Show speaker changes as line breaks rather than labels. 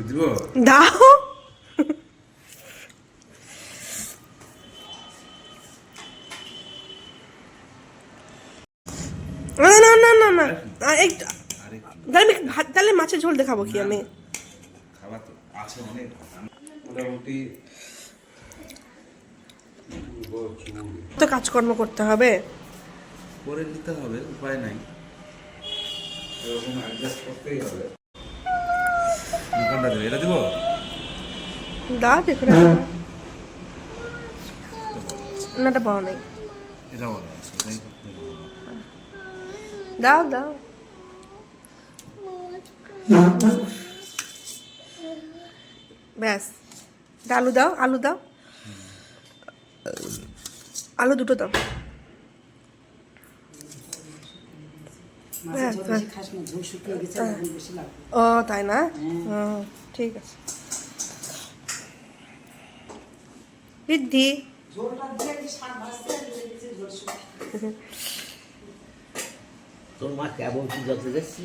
দিব
দাও। না না না না না একটু তাহলে তাহলে মাছের ঝোল দেখাবো কি আমি?
খাবার তো আছে অনেক, মোটামুটি
তো কাজকর্ম করতে হবে,
করে নিতে হবে, উপায় নাই, এরকম অ্যাডজাস্ট করতেই হবে। কোনটা দেবে, এটা দিব?
দাও দেখুন নাটা পাওয়া নেই,
এটা বলা আছে, এটাই করতে হবে।
দাও দাও। ব্যাস, আলু দাও, আলু দাও, আলু দুটো দাও। ও তাই না, ঠিক আছে। রিদ্ধি
তোর মা কেবল কি যত দেখছি